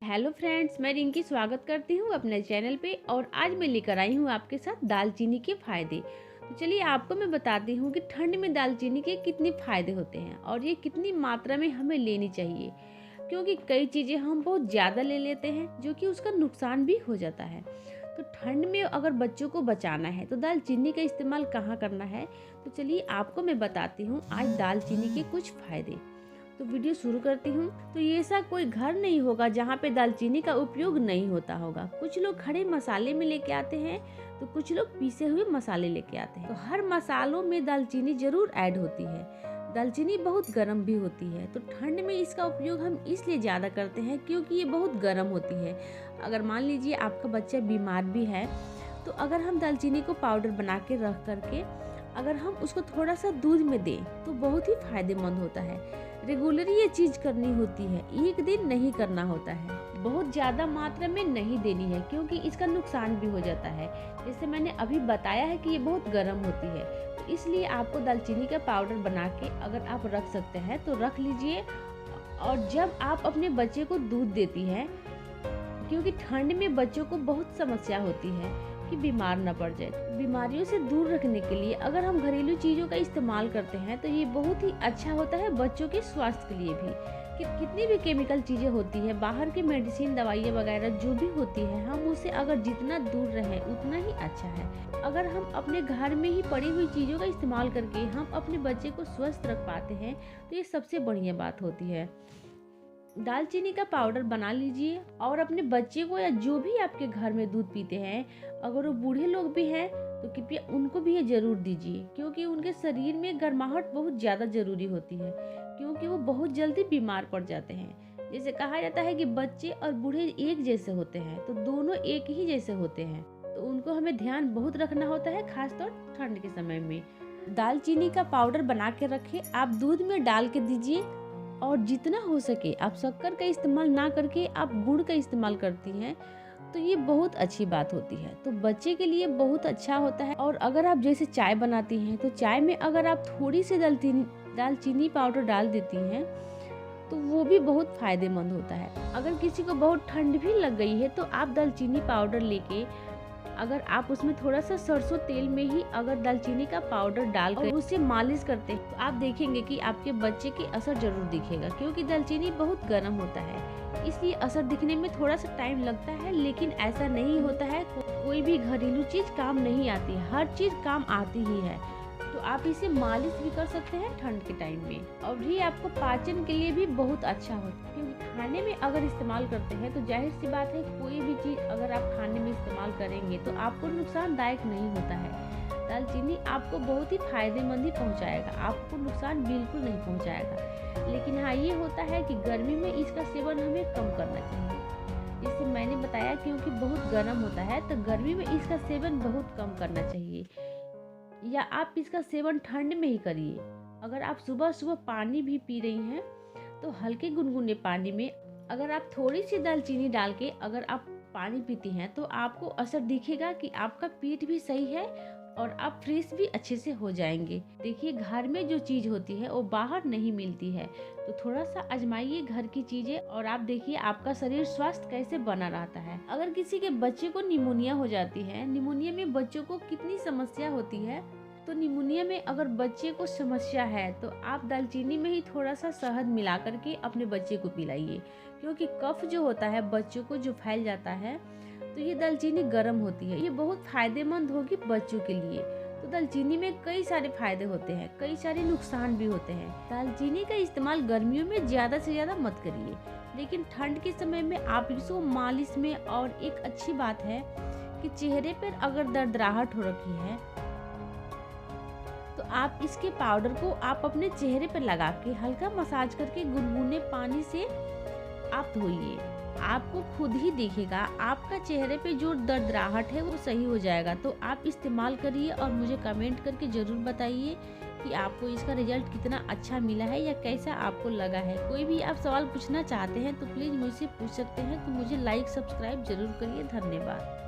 Hello friends, मैं रिंकी स्वागत करती हूँ अपने चैनल पे। और आज मैं लेकर आई हूँ आपके साथ दालचीनी के फ़ायदे। तो चलिए आपको मैं बताती हूँ कि ठंड में दालचीनी के कितने फ़ायदे होते हैं और ये कितनी मात्रा में हमें लेनी चाहिए, क्योंकि कई चीज़ें हम बहुत ज़्यादा ले लेते हैं जो कि उसका नुकसान भी हो जाता है। तो ठंड में अगर बच्चों को बचाना है तो दालचीनी का इस्तेमाल कहाँ करना है, तो चलिए आपको मैं बताती हूँ आज दालचीनी के कुछ फ़ायदे। तो वीडियो शुरू करती हूँ। तो ये ऐसा कोई घर नहीं होगा जहाँ पे दालचीनी का उपयोग नहीं होता होगा। कुछ लोग खड़े मसाले में लेके आते हैं तो कुछ लोग पीसे हुए मसाले लेके आते हैं। तो हर मसालों में दालचीनी जरूर ऐड होती है। दालचीनी बहुत गर्म भी होती है, तो ठंड में इसका उपयोग हम इसलिए ज़्यादा करते हैं क्योंकि ये बहुत गर्म होती है। अगर मान लीजिए आपका बच्चा बीमार भी है तो अगर हम दालचीनी को पाउडर बना के रख करके अगर हम उसको थोड़ा सा दूध में दें तो बहुत ही फायदेमंद होता है। रेगुलर ये चीज़ करनी होती है, एक दिन नहीं करना होता है। बहुत ज़्यादा मात्रा में नहीं देनी है क्योंकि इसका नुकसान भी हो जाता है। जैसे मैंने अभी बताया है कि ये बहुत गर्म होती है, तो इसलिए आपको दालचीनी का पाउडर बना के अगर आप रख सकते हैं तो रख लीजिए। और जब आप अपने बच्चे को दूध देती हैं, क्योंकि ठंड में बच्चों को बहुत समस्या होती है कि बीमार न पड़ जाए, बीमारियों से दूर रखने के लिए अगर हम घरेलू चीज़ों का इस्तेमाल करते हैं तो ये बहुत ही अच्छा होता है बच्चों के स्वास्थ्य के लिए भी। कि कितनी भी केमिकल चीज़ें होती है, बाहर की मेडिसिन दवाइयाँ वगैरह जो भी होती है, हम उससे अगर जितना दूर रहें उतना ही अच्छा है। अगर हम अपने घर में ही पड़ी हुई चीज़ों का इस्तेमाल करके हम अपने बच्चे को स्वस्थ रख पाते हैं तो ये सबसे बढ़िया बात होती है। दालचीनी का पाउडर बना लीजिए और अपने बच्चे को या जो भी आपके घर में दूध पीते हैं, अगर वो बूढ़े लोग भी हैं तो कृपया उनको भी ये जरूर दीजिए, क्योंकि उनके शरीर में गर्माहट बहुत ज़्यादा ज़रूरी होती है, क्योंकि वो बहुत जल्दी बीमार पड़ जाते हैं। जैसे कहा जाता है कि बच्चे और बूढ़े एक जैसे होते हैं, तो दोनों एक ही जैसे होते हैं, तो उनको हमें ध्यान बहुत रखना होता है, खासतौर ठंड के समय में। दालचीनी का पाउडर बना के रखें, आप दूध में डाल के दीजिए। और जितना हो सके आप शक्कर का इस्तेमाल ना करके आप गुड़ का इस्तेमाल करती हैं तो ये बहुत अच्छी बात होती है, तो बच्चे के लिए बहुत अच्छा होता है। और अगर आप जैसे चाय बनाती हैं तो चाय में अगर आप थोड़ी सी दालचीनी पाउडर डाल देती हैं तो वो भी बहुत फायदेमंद होता है। अगर किसी को बहुत ठंड भी लग गई है तो आप दालचीनी पाउडर लेके अगर आप उसमें थोड़ा सा सरसों तेल में ही अगर दालचीनी का पाउडर डालकर उसे मालिश करते हैं तो आप देखेंगे कि आपके बच्चे की असर जरूर दिखेगा, क्योंकि दालचीनी बहुत गर्म होता है, इसलिए असर दिखने में थोड़ा सा टाइम लगता है। लेकिन ऐसा नहीं होता है, कोई भी घरेलू चीज काम नहीं आती, हर चीज काम आती ही है। तो आप इसे मालिश भी कर सकते हैं ठंड के टाइम में। और ये आपको पाचन के लिए भी बहुत अच्छा होता है, क्योंकि खाने में अगर इस्तेमाल करते हैं तो जाहिर सी बात है कोई भी चीज़ अगर आप खाने में इस्तेमाल करेंगे तो आपको नुकसानदायक नहीं होता है। दालचीनी आपको बहुत ही फायदेमंद ही पहुँचाएगा, आपको नुकसान बिल्कुल नहीं पहुँचाएगा। लेकिन हाँ, ये होता है कि गर्मी में इसका सेवन हमें कम करना चाहिए। जैसे मैंने बताया, क्योंकि बहुत गर्म होता है तो गर्मी में इसका सेवन बहुत कम करना चाहिए, या आप इसका सेवन ठंड में ही करिए। अगर आप सुबह सुबह पानी भी पी रही हैं तो हल्के गुनगुने पानी में अगर आप थोड़ी सी दालचीनी डाल के अगर आप पानी पीती हैं तो आपको असर दिखेगा कि आपका पेट भी सही है और आप फ्रेश भी अच्छे से हो जाएंगे। देखिए, घर में जो चीज़ होती है वो बाहर नहीं मिलती है, तो थोड़ा सा आजमाइए घर की चीज़ें और आप देखिए आपका शरीर स्वास्थ्य कैसे बना रहता है। अगर किसी के बच्चे को निमोनिया हो जाती है, निमोनिया में बच्चों को कितनी समस्या होती है, तो निमोनिया में अगर बच्चे को समस्या है तो आप दालचीनी में ही थोड़ा सा शहद मिला करके अपने बच्चे को पिलाइए, क्योंकि कफ जो होता है बच्चों को जो फैल जाता है तो ये दालचीनी गर्म होती है, ये बहुत फायदेमंद होगी बच्चों के लिए। तो दालचीनी में कई सारे फायदे होते हैं, कई सारे नुकसान भी होते हैं। दालचीनी का इस्तेमाल गर्मियों में ज़्यादा से ज़्यादा मत करिए, लेकिन ठंड के समय में आप इसको मालिश में। और एक अच्छी बात है कि चेहरे पर अगर दर्दराहट हो रखी है तो आप इसके पाउडर को आप अपने चेहरे पर लगा के हल्का मसाज करके गुनगुने पानी से आप धोइए। आपको खुद ही दिखेगा आपका चेहरे पे जो दर्दराहट है वो सही हो जाएगा। तो आप इस्तेमाल करिए और मुझे कमेंट करके ज़रूर बताइए कि आपको इसका रिजल्ट कितना अच्छा मिला है या कैसा आपको लगा है। कोई भी आप सवाल पूछना चाहते हैं तो प्लीज़ मुझसे पूछ सकते हैं। तो मुझे लाइक सब्सक्राइब जरूर करिए। धन्यवाद।